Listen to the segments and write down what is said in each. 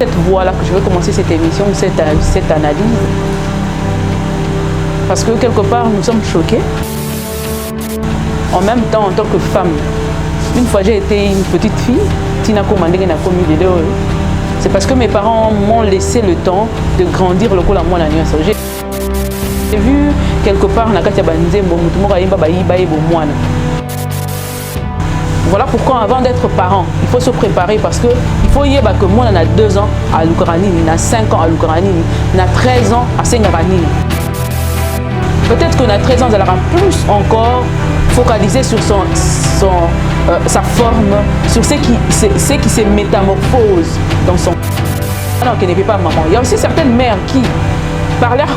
cette voie-là que je vais commencer cette émission, cette analyse. Parce que quelque part, nous sommes choqués. En même temps, en tant que femme, une fois j'ai été une petite fille, c'est parce que mes parents m'ont laissé le temps de grandir le coup à moi la nuit. J'ai vu quelque part voilà pourquoi avant d'être parent, il faut se préparer parce que il faut y avoir que moi on a 2 ans à l'Ukraine, on a 5 ans à l'Ukraine, on a 13 ans à Sengarani. Peut-être qu'on a 13 ans, elle aura plus encore focalisé sur sa forme, sur ce qui se métamorphose dans son... Alors qu'elle n'est pas maman. Il y a aussi certaines mères qui, par leur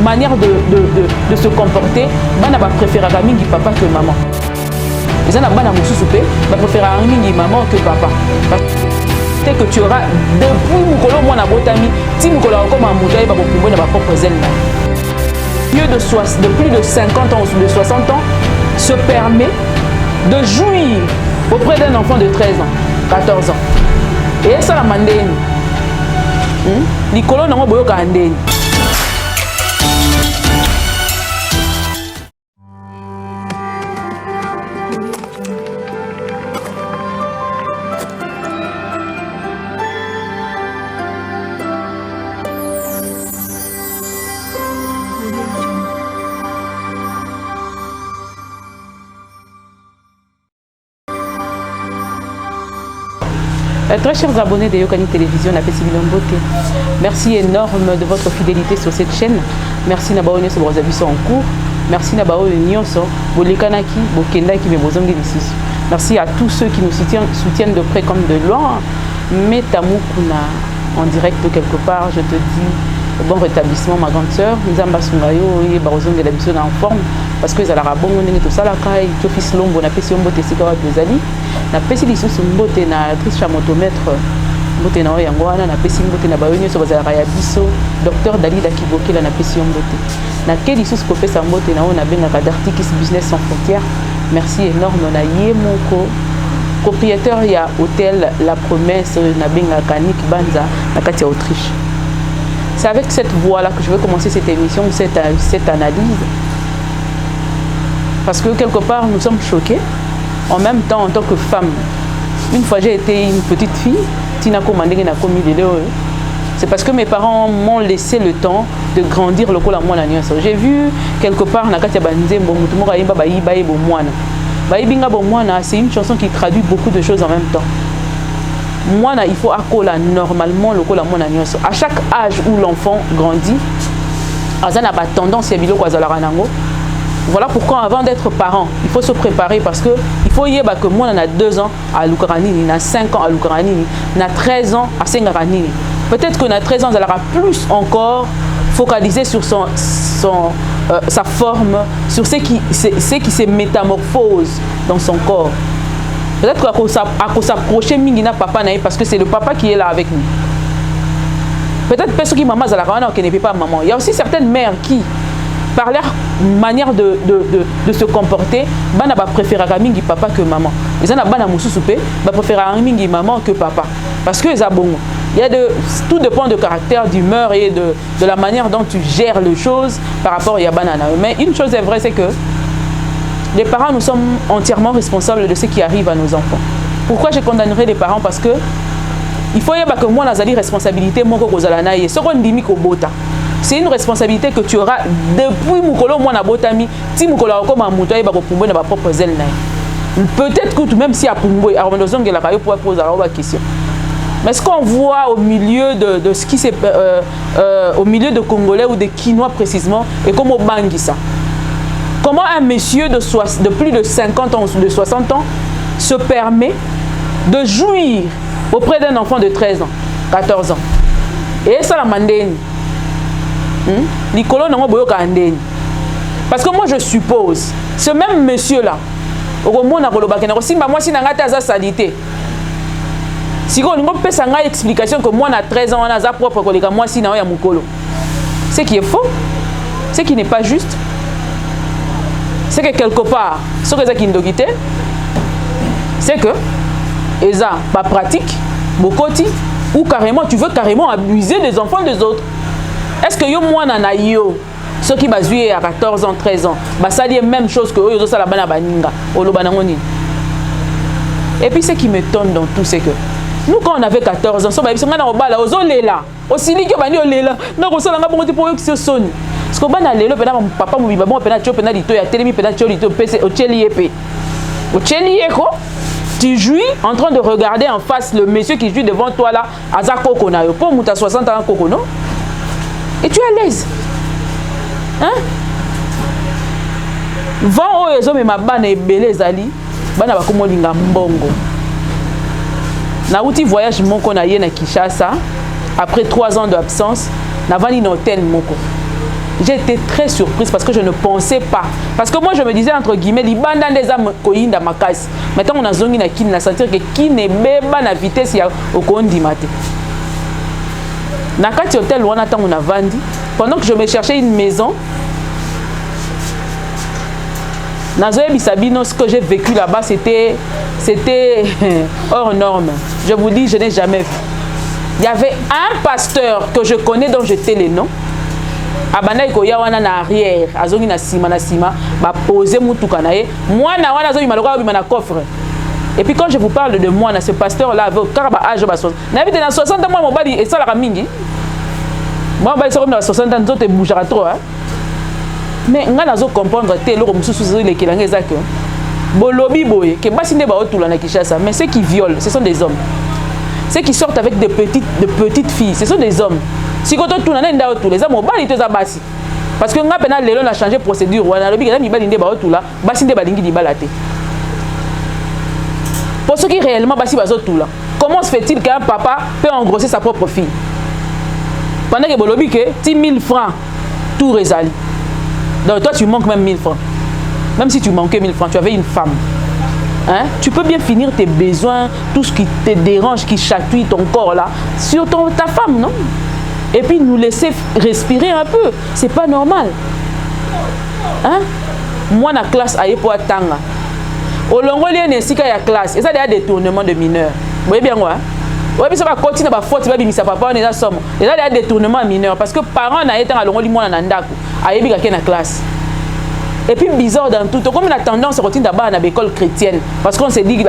manière de se comporter, on va préférer Mingi papa que maman. Les gens vont préférer Mingi maman que papa. Parce que tu auras depuis Moukolo, moi, Botami, si Moukolo comme un moujaï, va pouvoir avoir propre zèle. De plus de 50 ans ou de 60 ans se permet de jouir auprès d'un enfant de 13 ans, 14 ans. Et ça la mandine. Nicolo n'a pas boyo kandine. Très chers abonnés de Yokani Télévision, merci énorme de votre fidélité sur cette chaîne. Merci Nabaone sur vos avis en cours. Merci Nabaone Nyoso, Bolekanaki, Bokendaki, Mebozongi Lissus. Merci à tous ceux qui nous soutiennent de près comme de loin. Metamukuna en direct quelque part, je te dis bon rétablissement ma grande sœur. Nzamba Sungayo et Barozongi la Bisson en forme parce que Zalara Bongo tout ça la caille, tu fils Lombo, na Pessi Ombo Tessikawa Bezali. Na pesi lisusu mbote na actrice motomètre mbote na yangwana na pesi mbote na bayonyo so bazala ya biso docteur Dalida Kibokela na pesi mbote na ke lisusu ko pesa mbote na ona bengaka d'Artikis Business Sans Frontières. Merci énorme na yemoko propriétaire ya hôtel La Promesse na bengaka Nick Banza na kati ya Autriche. C'est avec cette voie là que je vais commencer cette émission, cette analyse. Parce que quelque part nous sommes choqués. En même temps, en tant que femme, une fois j'ai été une petite fille, c'est parce que mes parents m'ont laissé le temps de grandir le coup à moi la nuit. J'ai vu quelque part, c'est une chanson qui traduit beaucoup de choses en même temps. Moi, il faut accoler normalement le coup à moi la nuit. À chaque âge où l'enfant grandit, il a tendance à voilà pourquoi avant d'être parent, il faut se préparer parce que il faut y avoir que moi on a 2 ans à l'Ukraine, on a 5 ans à l'Ukraine, on a 13 ans à Sengarani. Peut-être qu'on a 13 ans, elle aura plus encore focalisé sur sa forme, sur ce qui se métamorphose dans son corps. Peut-être qu'à s'approcher Mingina papa parce que c'est le papa qui est là avec nous. Peut-être que qui maman qui n'est pas maman. Il y a aussi certaines mères qui par leur manière de se comporter, bana ba préférer mingi papa que maman. Ils ont bana mususupe, ba préférer mingi maman que papa. Parce que ils bon. Tout dépend du caractère, d'humeur et de la manière dont tu gères les choses par rapport à banana. Mais une chose est vraie, c'est que les parents, nous sommes entièrement responsables de ce qui arrive à nos enfants. Pourquoi je condamnerai les parents? Parce que il faut y avoir que moi, la responsabilité, moi, c'est une responsabilité que tu auras depuis Moukolo, moi, na botami, si Moukolo comme un mouton, il va pouvoir na propre zèle. Peut-être que même si à Pumbo, à Rwandozong, il a pour poser la question. Mais ce qu'on voit au milieu de ce qui s'est au milieu de Congolais ou de Quinois précisément, et comme au Bangui ça. Comment un monsieur de plus de 50 ans ou de 60 ans se permet de jouir auprès d'un enfant de 13 ans, 14 ans? Et ça la mandine. Parce que moi je suppose, ce même monsieur-là, si on peut faire une explication que moi à 13 ans, on a propre collègue, moi si na ya mukolo. Ce qui est faux, ce qui n'est pas juste, c'est que quelque part, ce que c'est que Eza pas pratique, Bokoti, Ou carrément, tu veux carrément abuser des enfants des autres. Est-ce que yo moi nana yo ceux qui bazué à 14 ans, 13 ans, bah ça dit même chose que eux ça la bana baninga, olobanangoni. Et puis ce qui m'étonne dans tout c'est que nous quand on avait 14 ans, ça ba bisanga na robala ozolela. Osili que bani olela. Na ko sala nga bongo pour que soni. Parce que bana lelo pena papa mo biba bon pena tio pena lito ya telemi pena tio lito pese o cheli epé. O cheli eko. Tu jouis en train de regarder en face le monsieur qui joue devant toi là, Aza Koko na yo, pour mouta 60 ans Koko, non? Et tu es à l'aise. Hein? Vent oyo ezo me mabana ebele ezali, bana bakomo linga mbongo. Na uti voyage moko na ye na Kinshasa, après 3 ans d'absence, na vani na hôtel moko. J'ai été très surprise parce que je ne pensais pas. Parce que moi, je me disais, entre guillemets, les bandes des âmes koyinda makas. Maintenant, on a zongi na kin, na sentir que kin est beba na vitesse ya okondi mate. Na kati hôtel, on attend, on a vendu. Pendant que je me cherchais une maison, Nazoé Bissabino, ce que j'ai vécu là-bas, c'était hors norme. Je vous dis, je n'ai jamais vu. Il y avait un pasteur que je connais dont je tais les noms. Abana ikoya wana na arrière azongi na sima ba poser mutuka na ye moi na wana azongi maloko bima na coffre. Et puis quand je vous parle de moi, ce pasteur là avait caraba âge ba 60 na vite na 60 ans moi mobali et ça la mingi moi mobali ça comme na 60 ans nzoto bougera trop hein. Mais nga nazo comprendre te loko mususu le kelanga ezaka bolobi boye ke basi nde ba otula na Kinshasa, mais ceux qui violent ce sont des hommes. Ceux qui sortent avec de petites filles, ce sont des hommes. Si quand on tourne, les hommes ont bali tous à basi. Parce que nga pena lelo a changé procédure. On a le biga mi bali nde ba otula, basi nde balingi di balate. Pour ceux qui réellement basi bazo tula, comment se fait-il qu'un papa peut engrosser sa propre fille? Pendant que bolobi que 10 000 francs tout résali. Donc toi tu manques même 1000 francs. Même si tu manquais 1000 francs, tu avais une femme. Hein? Tu peux bien finir tes besoins, tout ce qui te dérange, qui chatouille ton corps là, sur ta femme, non? Et puis nous laisser respirer un peu, c'est pas normal. Hein? Moi, la classe a pour tanga. Au long de la classe, et ça a des détournements de mineurs. Vous voyez bien quoi? Oui, puis ça va continuer à faute, ça va papa, on est là somme. Et là, il y a des détournements mineurs parce que parents n'ont été à l'ongle du monde en andako, à yebi la classe. Et puis bizarre dans tout, comme on a tendance à retourner d'abord à l'école chrétienne, parce qu'on se dit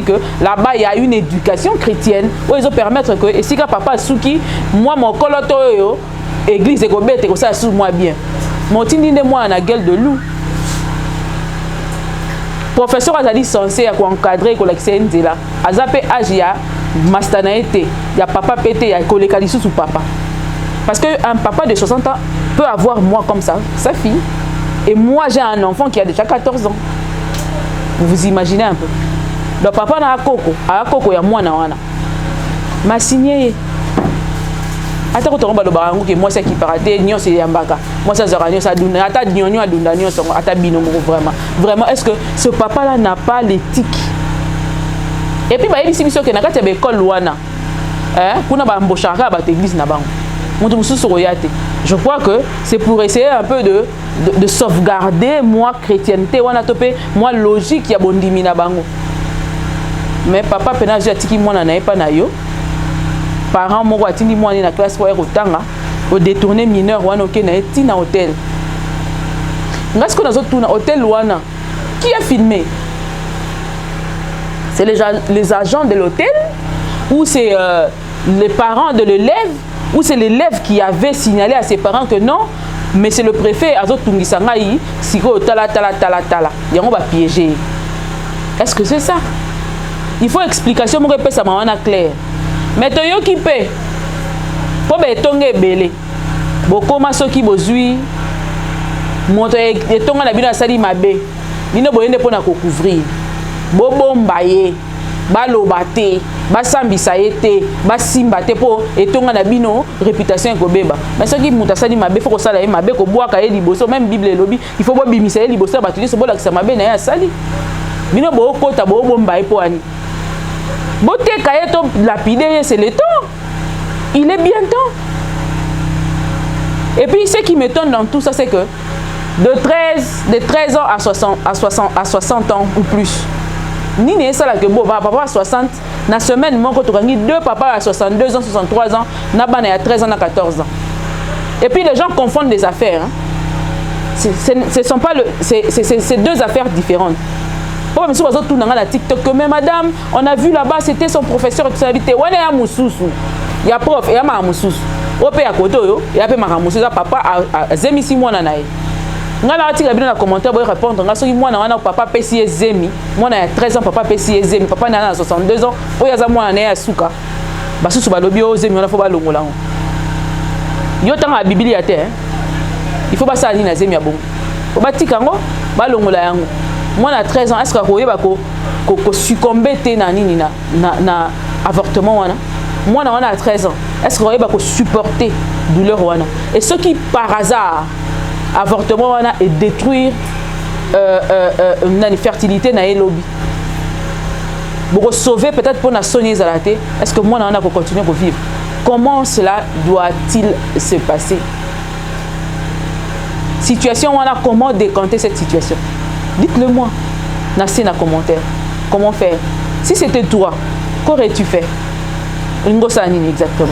que là-bas il y a une éducation chrétienne où ils ont permettre que et si que papa souki, moi mon coloto yo, église et que ça sous moi bien. Mon tindi de moi en a gueule de loup. Professeur a dit censé à encadrer que l'excellence là, azapé agia mastanaete, il y a papa pété, il y a collègue sous papa. Parce que un papa de 60 ans peut avoir moi comme ça, sa fille. Et moi, j'ai un enfant qui a déjà 14 ans. Vous vous imaginez un peu. Le papa n'a pas Koko, il y a moi, m'a signé. Attends, tu as moi, c'est qui paraté, Nyon, c'est Yambaka. Moi, c'est Zoranio, ça donne. Attends, Nyon, attends, Binomo, vraiment. Vraiment, est-ce que ce papa-là n'a pas l'éthique? Et puis, il y a des choses qui sont à l'école, Luana. Qu'on a embauché à l'église, je crois que c'est pour essayer un peu de sauvegarder moi chrétienté, moi logique ya bondimi na bango. Mais papa pena jatiki moi na pas na yo. Parents mo atindi moi na classe pour otanga au détourner mineur wana ok na tina hôtel. Ngas ko nazo tuna hôtel wana qui a filmé? C'est les agents de l'hôtel ou c'est les parents de l'élève? Ou c'est l'élève qui avait signalé à ses parents que non, mais c'est le préfet Azo Tungisangaï, Siko tala. Et on va piéger. Est-ce que c'est ça? Il faut explication, mon répète ça m'a clair. Mais toyo qui paie. Pour betonge belé. Boko masoki bozui. Monte et tonga na bino sali mabe. Bino boyende pour na couvrir. Bobo mbaye. Balobate, basambisa ete, basimbate po etonga na bino réputation ekobeba. Mais ce qui mutasali mabe faut que ça la mabe ko boaka e liboso même Bible elobi, il faut bo bimisa e liboso ba tuli so bola kisa mabe na ya sali. Bino bo kota bo bomba e po ani. Bote kayeto lapider c'est le temps. Il est bien temps. Et puis ce qui m'étonne dans tout ça c'est que de 13 ans à 60 ans ou plus. nini esala que bon papa à 60 na semaine moko tokangi deux papas à 62 ans 63 ans na bana ya 13 ans na 14 ans. Et puis les gens confondent les affaires, hein. Ce sont pas c'est deux affaires différentes. Pourquoi monsieur Wazo tout na TikTok mais madame, on a vu là-bas c'était son professeur de spécialité. Wana ya mususu. Ya prof et ya ma mususu. Ope ya koto yo, ya pe ma mususu papa a zemisi mwana na ye. Ngala atika bino na commentaire boy répondre nga soki mwana wana papa pesi zemi, mwana ya 13 ans papa pesi zemi, papa na 62 ans, oya za mwana na ya suka. Basusu balobi o zemi wana fo ba longola. Yo tanga Biblia te hein. Il faut pas ça ni na zemi ya bongo. Faut ba tika ngo ba longola yango. Mwana à 13 ans est-ce que koyeba ko succomber te na nini na avortement wana. Mwana wana à 13 ans est-ce que koyeba ko supporter douleur wana. Et ceux qui par hasard avortement wana et détruire une fertilité na elobi. Pour sauver peut-être pour la soigner zalaté, est-ce que moi on a continuer à vivre? Comment cela doit-il se passer? Situation wana, comment décanter cette situation? Dites-le moi. Nassé na commentaire. Comment faire? Si c'était toi, qu'aurais-tu fait? Lingo sanini exactement.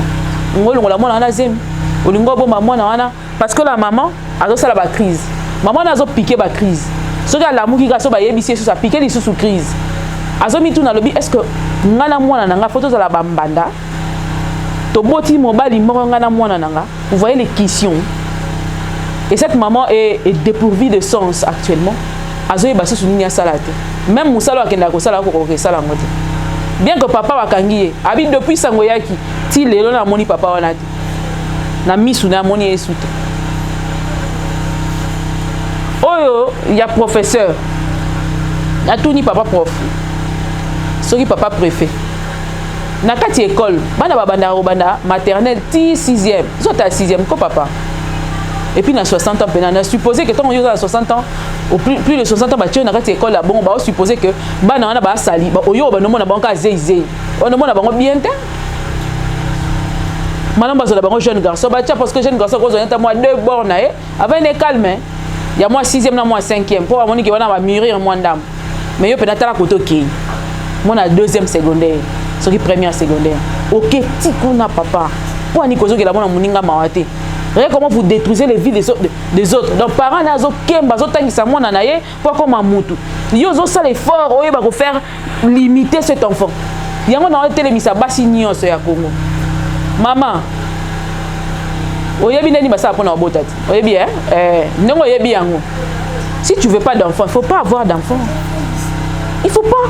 Lingo la mona na zem. Lingo bo maman na parce que la maman a ça la crise. Maman a piqué la crise. Ce gars l'amour qui gaso ba yebisi sur sa piqué les sous crise. Azomi tout na lobby est-ce que ngana mwana nanga photo za la bambanda? Toboti mobali moko ngana mwana nanga. Vous voyez les questions. Et cette maman est dépourvue de sens actuellement. Azoyi baso sunini salate. Même musalo akenda ko sala ko sala ngote. Bien que papa wakangiye, abi depuis sangoyaki, ti lelo na moni papa wana te. Na misu na moni esute. Oyo, il y a professeur. Na tout ni papa prof. Soki papa préfet. Na kati école, bana banda maternelle ti 6e. Zota 6e ko papa. Et puis na 60 ans on a supposé que tant on a 60 ans au plus de 60 ans ba tu na kati école là bon ba supposer que bana wana ba sali ba oyo ba no mona banka zeize. On no mona bango bien te. Maintenant bazo la bango jeune garçon ba tia parce que jeune garçon ko zo nta moi 2 bornes na avant ne calme. Il y a moi 6e na moi 5e pour amoni que wana ba mûrir moi ndam. Mais yo peut-être la koto ki. Moi na 2e secondaire, ce qui première secondaire. OK, ti kuna papa. Pour ani kozo ke la bona muninga mawate. Regardez comment vous détruisez les vies des autres. Donc parents nazo kemba zo tangisa mwana na ye pour comme amutu. Yo zo ça l'effort oyo ba ko faire limiter cet enfant. Yango na telemisa basi nyonso ya Congo. Maman oyebi nani basa pona botati. Oyebi ndongo oyebi yango. Si tu veux pas d'enfant, il faut pas avoir d'enfant. Il faut pas.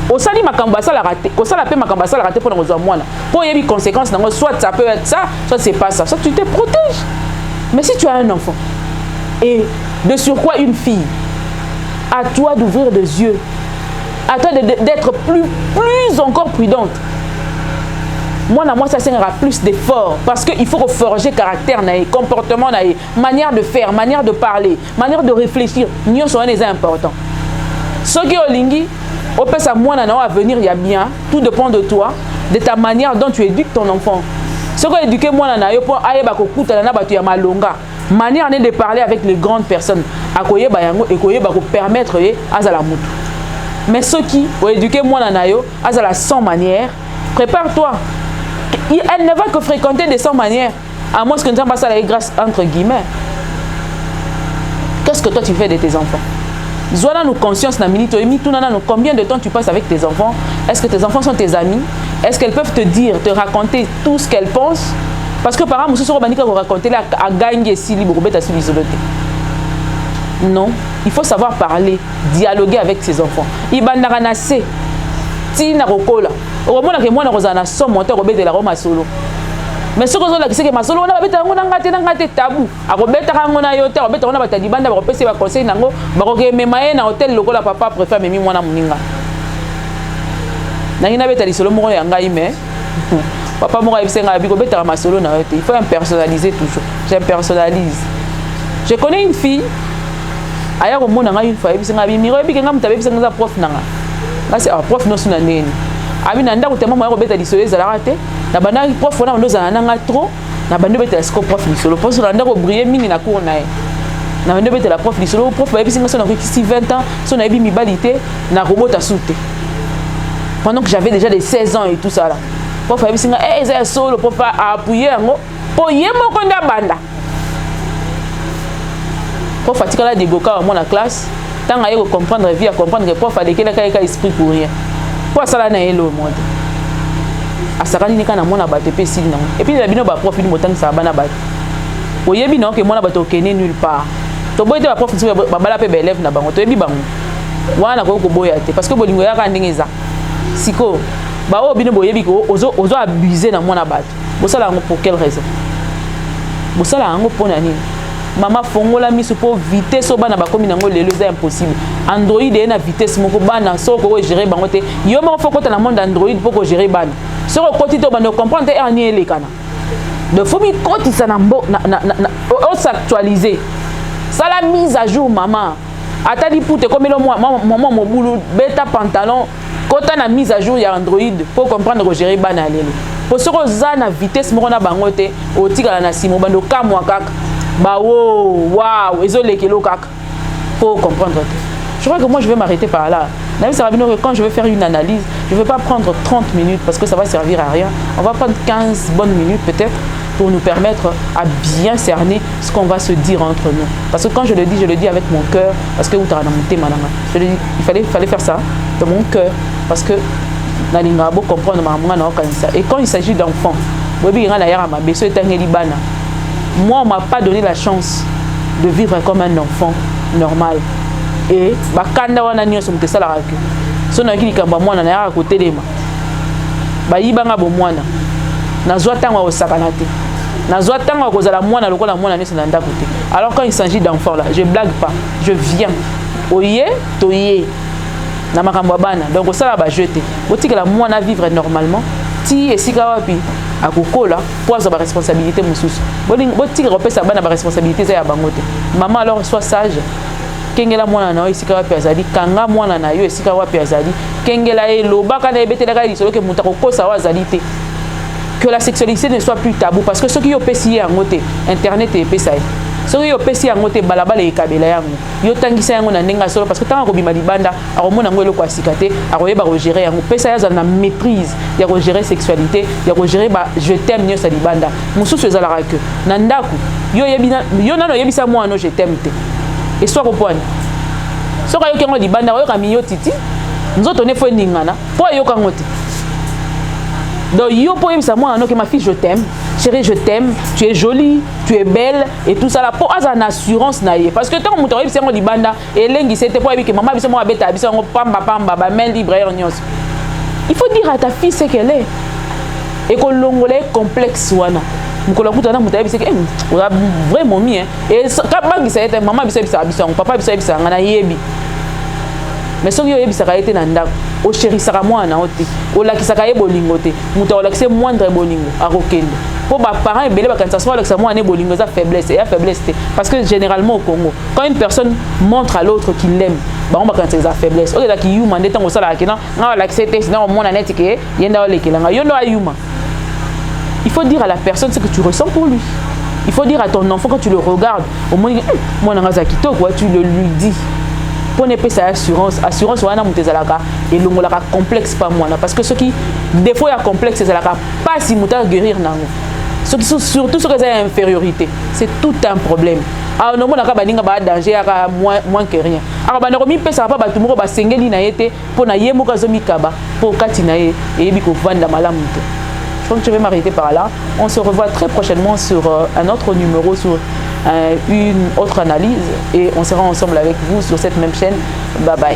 Au sali makamba ça la raté. Au sala pe makamba ça la raté pour nous mwana. Pour y avoir des conséquences, soit ça peut être ça, soit c'est pas ça. Soit tu te protèges. Mais si tu as un enfant et de surcroît une fille, à toi d'ouvrir des yeux, à toi d'être plus encore prudente. Moi ça sert à plus d'efforts parce qu'il faut forger caractère, comportement, manière de faire, manière de parler, manière de réfléchir. Nous sommes les importants. Ce qui est lingi, au peut ça moi à venir il y a bien, tout dépend de toi, de ta manière dont tu éduques ton enfant. Ce que éduquer moi na yo pour aye ba ko kuta na ba tu ya malonga. Manière de parler avec les grandes personnes. Akoye ba yango et koye ba ko permettre azala mutu. Mais ceux qui ont éduqué moi na yo azala sans manière, prépare-toi. Elle ne va que fréquenter des sans manières. À moins que nous avons pas ça la grâce entre guillemets. Qu'est-ce que toi tu fais de tes enfants? Zoana nous conscience na minute combien de temps tu passes avec tes enfants? Est-ce que tes enfants sont tes amis? Est-ce qu'elles peuvent te dire, te raconter tout ce qu'elles pensent? Parce que par exemple, si vous raconter là à gagner si libre sur l'isolé. Non, il faut savoir parler, dialoguer avec ses enfants. Ibandara nase tina rokola. Au moment que moi na rozana somme monter robé de la Roma solo. Mais ce que je sais que ma solo on a beta ngate tabou. A robeta ngona yote robeta on a bata dibanda ba pese ba conseil nango ba ko memaye na hôtel lokola papa préfère memi mwana muninga. Na ina beta lisolo mo ya ngai mais papa mo ka bisenga biko beta ma solo na yote. Il faut impersonnaliser toujours. J'impersonnalise. Je connais une fille aya ko mona ngai une fois bisenga bi miro bikenga mutabe bisenga prof nanga. Là c'est prof no suna neni. Abi nanda ko tema mo ko beta lisolo ezala raté. Na bana prof wana ndo za nanga trop na bando beta sco prof lisolo parce que nanda ko briller mini na cour na ye. Na bando beta la prof lisolo prof ba bisenga sona ko 20 ans sona bi mibalité na robota soute. pendant que j'avais déjà des 16 ans et tout ça là. Pour faire singa ça solo pour pas appuyer ngo pour yemo konda banda. Pour fatiguer la dégoka moi la classe, tant à comprendre vie à comprendre que pour faire des ka esprit pour rien. Pour ça là na elo monde. Asakani nika na mona bato pe sili na. Et puis la bino ba prof ni motang sa bana bato. Oyebi non que mona bato kene nulle part. To boyete ba prof ba bala pe ba élève na bango to yebi bango. Wana ko boya te parce que bolingo ya ka ndengeza. Siko ba o bino boyebi ko ozo abuser na mona bato. Bosala ngo pour quelle raison? Bosala ngo pour nani? Mama fongola miso pour vitesse o bana ba komi nango lelo c'est impossible. Android est na vitesse moko bana so ko gérer bango te. Yo mo faut ko na monde Android pour ko gérer bana. So ko côté to bana comprendre et ani elekana. De faut mi côté ça na on s'actualiser. Ça la mise à jour maman. Atali pour te comme le maman mo boulou beta pantalon kota na mise à jour ya Android pour comprendre ko gérer bana lelo. Pour so ko za na vitesse moko na bango te o tika na simo bando kamwa kaka. Bah wow, ezolekelo kaka. Faut comprendre. Je crois que moi je vais m'arrêter par là. Quand je vais faire une analyse, je ne vais pas prendre 30 minutes parce que ça va servir à rien. On va prendre 15 bonnes minutes peut-être pour nous permettre à bien cerner ce qu'on va se dire entre nous. Parce que quand je le dis avec mon cœur, parce que je le dis, il fallait faire ça de mon cœur parce que Nalingabo comprendre et quand il s'agit d'enfants, moi, on ne m'a pas donné la chance de vivre comme un enfant normal. Et bakanda wana nyo somte sala rake. So na kili kamba mwana na ya côté lema. Ba yibanga bo mwana. Na zwa tanga o sakanate. Na zwa tanga ko zala mwana lokola mwana nese na ndako te. Alors quand il s'agit d'enfants là, je blague pas, je viens. Oye, toye. Na makambo bana. Donc ça ba jeter. Botika la mwana vivre normalement. Ti esika wapi akokola pour sa responsabilité mususu. Botika repesa bana ba responsabilité za ya bangote. Maman alors sois sage. Kengela mwana na yo esika wapi azali kanga mwana na yo esika wapi azali kengela eloba kana ebetela ka lisolo ke muta kokosa wa azali te. Que la sexualité ne soit plus tabou parce que ceux qui ont payé en côté internet et pesa ceux qui ont payé en côté balabala e kabela yango yo tangisa yango na ndenga solo parce que tanga ko bima libanda akomona ngo eloko asikate akoyeba ko gérer yango pesa ya na maîtrise ya ko gérer sexualité ya ko gérer ba je t'aime nyo sa libanda mususu ezala que na ndaku yo yebina yo nano yebisa moi no je t'aime te. Et soit au point. So ka yokengo libanda yo ka miyo titi. Nzoto ne fo ningana. Po yo ka ngoti. Donc yo po yebisa moi no que ma fille je t'aime. Chérie je t'aime. Tu es jolie, tu es belle et tout ça là pour avoir une assurance na ye parce que tant muto yebisa ngo libanda elengi c'était po yebike maman biso mo abeta biso ngo pamba ba main libre nyos. Il faut dire à ta fille ce qu'elle est. Et que l'ongolais complexe wana. Mukolo kutana mutayebi seke vraiment mi hein et kabangi ça était maman bisa papa bisa ngana yebi mais soki yo yebisa ka été na ndako o chéri saka mwana ote o lakisa ka yebolingo te muta o lakise moindre bolingo akokende pour ba parents ebele ba kanisa soit lakisa mwana bolingo za faiblesse et faiblesse parce que généralement au Congo quand une personne montre à l'autre qu'il l'aime ba on ba kanisa za faiblesse o la ki yuma ndeta ngosala ka na nga lakise te sinon mona netike yenda o lekelanga yo ndo ayuma. Il faut dire à la personne ce que tu ressens pour lui. Il faut dire à ton enfant quand tu le regardes, au moins, moi, tu le lui dis. Pour ne pas sa assurance, assurance, et le complexe pas moi. Parce que ceux qui, des fois, il y a complexe, c'est pas si mouta guérir. Ceux qui sont surtout ceux qui ont infériorité, c'est tout un problème. Alors, nous avons un danger moins que rien. Alors, nous avons mis ça pas tout le monde sengeli na yete pour na yemo kazomi kaba pour katinaye et biko vanda malamuto. Je crois que je vais m'arrêter par là. On se revoit très prochainement sur un autre numéro, sur une autre analyse. Et on sera ensemble avec vous sur cette même chaîne. Bye bye.